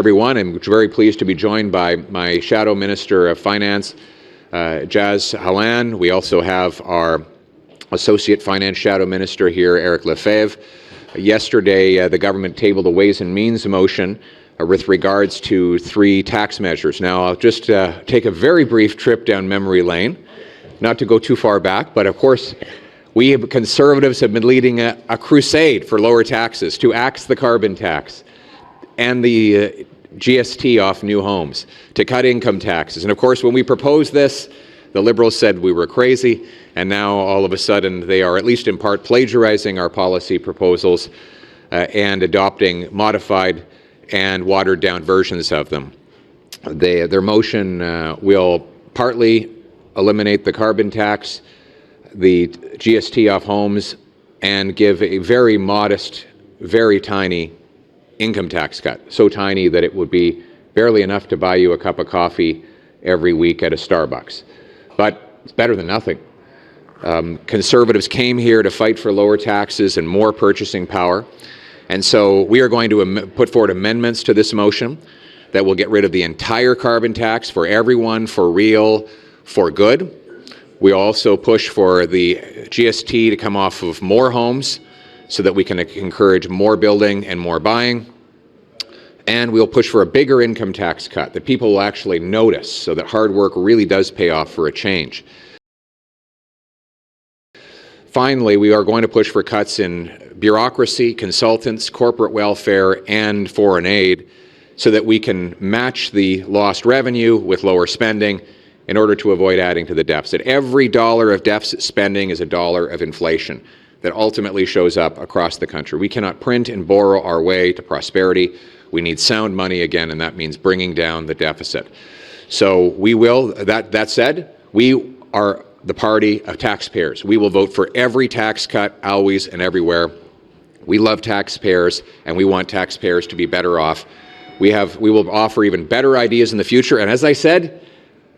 Everyone, I'm very pleased to be joined by my Shadow Minister of Finance, Jas Halan. We also have our Associate Finance Shadow Minister here, Eric Lefebvre. Yesterday, the government tabled a Ways and Means motion with regards to 3 tax measures. Now, I'll just take a very brief trip down memory lane, not to go too far back, but of course, we Conservatives have been leading a crusade for lower taxes, to axe the carbon tax and the GST off new homes, to cut income taxes. And of course, when we proposed this, the Liberals said we were crazy, and now all of a sudden they are, at least in part, plagiarizing our policy proposals and adopting modified and watered down versions of them. Their motion will partly eliminate the carbon tax, the GST off homes, and give a very modest, very tiny income tax cut, so tiny that it would be barely enough to buy you a cup of coffee every week at a Starbucks. But it's better than nothing. Conservatives came here to fight for lower taxes and more purchasing power, and so we are going to put forward amendments to this motion that will get rid of the entire carbon tax for everyone, for real, for good. We also push for the GST to come off of more homes so that we can encourage more building and more buying. And we'll push for a bigger income tax cut that people will actually notice, so that hard work really does pay off for a change. Finally, we are going to push for cuts in bureaucracy, consultants, corporate welfare, and foreign aid so that we can match the lost revenue with lower spending in order to avoid adding to the deficit. Every dollar of deficit spending is a dollar of inflation that ultimately shows up across the country. We cannot print and borrow our way to prosperity. We need sound money again, and that means bringing down the deficit. So we will, that said, we are the party of taxpayers. We will vote for every tax cut, always and everywhere. We love taxpayers, and we want taxpayers to be better off. We will offer even better ideas in the future, and as I said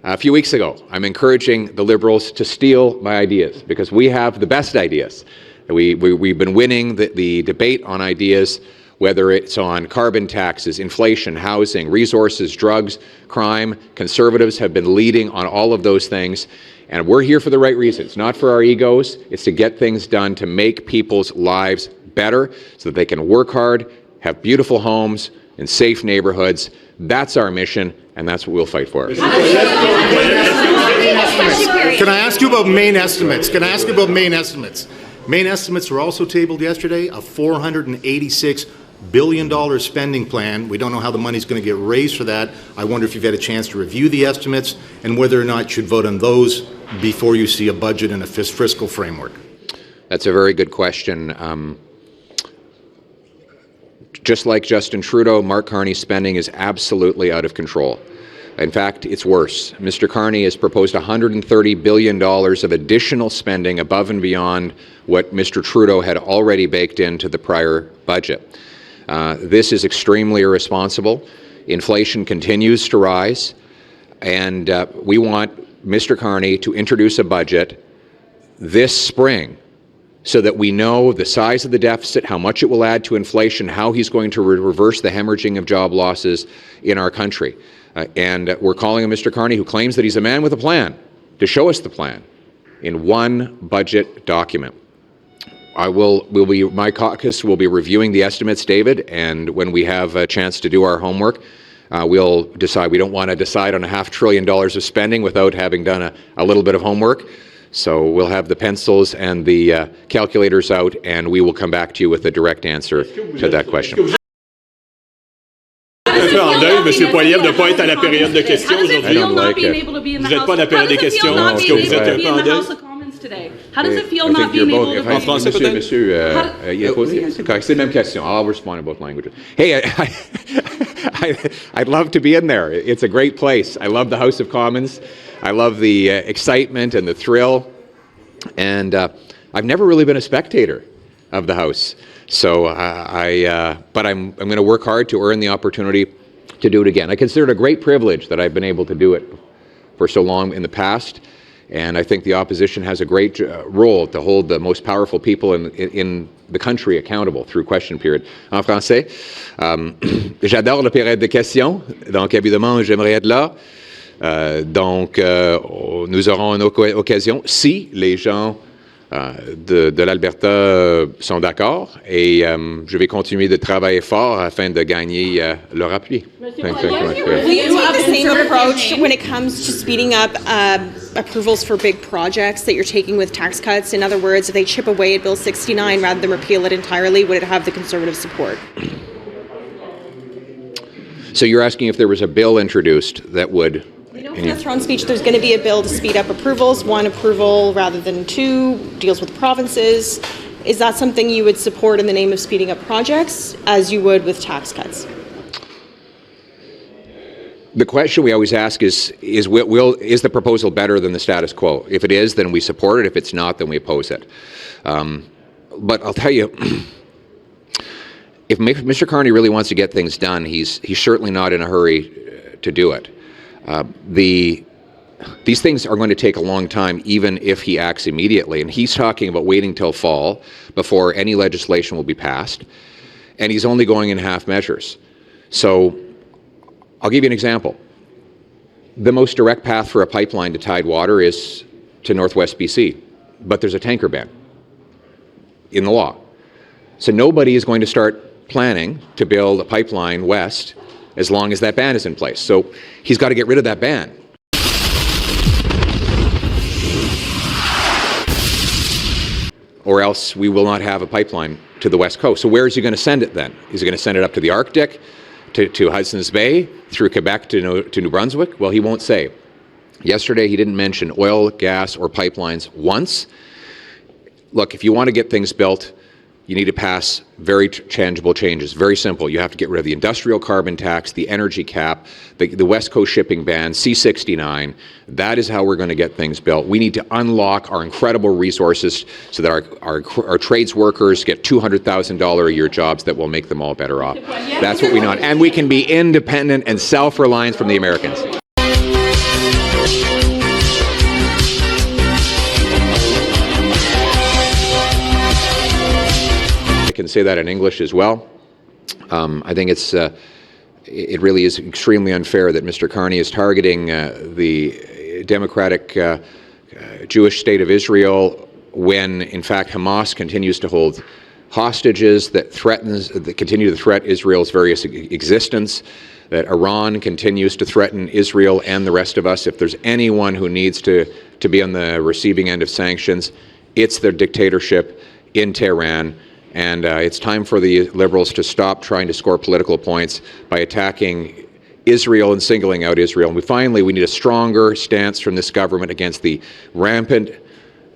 a few weeks ago, I'm encouraging the Liberals to steal my ideas, because we have the best ideas. We've been winning the debate on ideas, whether it's on carbon taxes, inflation, housing, resources, drugs, crime. Conservatives have been leading on all of those things, and we're here for the right reasons, not for our egos. It's to get things done to make people's lives better so that they can work hard, have beautiful homes in safe neighborhoods. That's our mission, and that's what we'll fight for. Can I ask you about Maine estimates? Maine estimates were also tabled yesterday, a $486 billion spending plan. We don't know how the money's going to get raised for that. I wonder if you've had a chance to review the estimates and whether or not you should vote on those before you see a budget and a fiscal framework. That's a very good question. Just like Justin Trudeau, Mark Carney's spending is absolutely out of control. In fact, it's worse. Mr. Carney has proposed $130 billion of additional spending above and beyond what Mr. Trudeau had already baked into the prior budget. This is extremely irresponsible. Inflation continues to rise, and we want Mr. Carney to introduce a budget this spring so that we know the size of the deficit, how much it will add to inflation, how he's going to reverse the hemorrhaging of job losses in our country. And we're calling on Mr. Carney, who claims that he's a man with a plan, to show us the plan in one budget document. My caucus will be reviewing the estimates, David, and when we have a chance to do our homework, we'll decide. We don't want to decide on $500 billion of spending without having done a little bit of homework. So we'll have the pencils and the calculators out, and we will come back to you with a direct answer to that question. Un peu en deuil, Monsieur Poilievre, de ne pas être à la période de questions aujourd'hui. Vous n'êtes pas à la période des questions. Est-ce que vous êtes un peu en deuil? How does it feel not being able to be En français, peut-être? C'est la même question. I'll respond in both languages. Hey, I'd love to be in there. It's a great place. I love the House of Commons. I love the excitement and the thrill. And I've never really been a spectator of the House. So but I'm going to work hard to earn the opportunity to do it again. I consider it a great privilege that I've been able to do it for so long in the past. And I think the opposition has a great role to hold the most powerful people in the country accountable through question period. En français, j'adore la période de questions, donc évidemment, j'aimerais être là. Donc, nous aurons une occasion, si les gens de l'Alberta sont d'accord, et je vais continuer de travailler fort afin de gagner leur appui. Thank you very much. Will you have the same approach when it comes to speeding up approvals for big projects that you're taking with tax cuts? In other words, if they chip away at Bill 69 rather than repeal it entirely, would it have the Conservative support? So you're asking if there was a bill introduced that would... We know from the throne speech there's going to be a bill to speed up approvals, one approval rather than two, deals with provinces. Is that something you would support in the name of speeding up projects, as you would with tax cuts? The question we always ask is the proposal better than the status quo? If it is, then we support it. If it's not, then we oppose it. But I'll tell you, if Mr. Carney really wants to get things done, he's certainly not in a hurry to do it. These things are going to take a long time, even if he acts immediately. And he's talking about waiting till fall before any legislation will be passed. And he's only going in half measures. So I'll give you an example. The most direct path for a pipeline to Tidewater is to Northwest BC, but there's a tanker ban in the law. So nobody is going to start planning to build a pipeline west as long as that ban is in place. So he's got to get rid of that ban. Or else we will not have a pipeline to the west coast. So where is he going to send it then? Is he going to send it up to the Arctic, to Hudson's Bay, through Quebec to New Brunswick? Well, he won't say. Yesterday, he didn't mention oil, gas, or pipelines once. Look, if you want to get things built, you need to pass very tangible changes. Very simple. You have to get rid of the industrial carbon tax, the energy cap, the West Coast shipping ban, C-69. That is how we're going to get things built. We need to unlock our incredible resources so that our trades workers get $200,000 a year jobs that will make them all better off. That's what we want. And we can be independent and self-reliant from the Americans. Can say that in English as well. I think it really is extremely unfair that Mr. Carney is targeting the democratic Jewish state of Israel when, in fact, Hamas continues to hold hostages that continue to threaten Israel's various existence, that Iran continues to threaten Israel and the rest of us. If there's anyone who needs to be on the receiving end of sanctions, it's the dictatorship in Tehran. And it's time for the Liberals to stop trying to score political points by attacking Israel and singling out Israel. And we need a stronger stance from this government against the rampant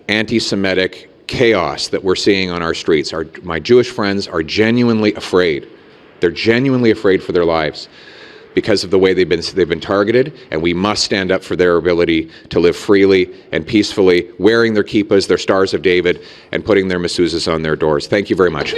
anti-Semitic chaos that we're seeing on our streets. My Jewish friends are genuinely afraid. They're genuinely afraid for their lives because of the way they've been targeted, and we must stand up for their ability to live freely and peacefully, wearing their kippas, their stars of David, and putting their mezuzahs on their doors. Thank you very much.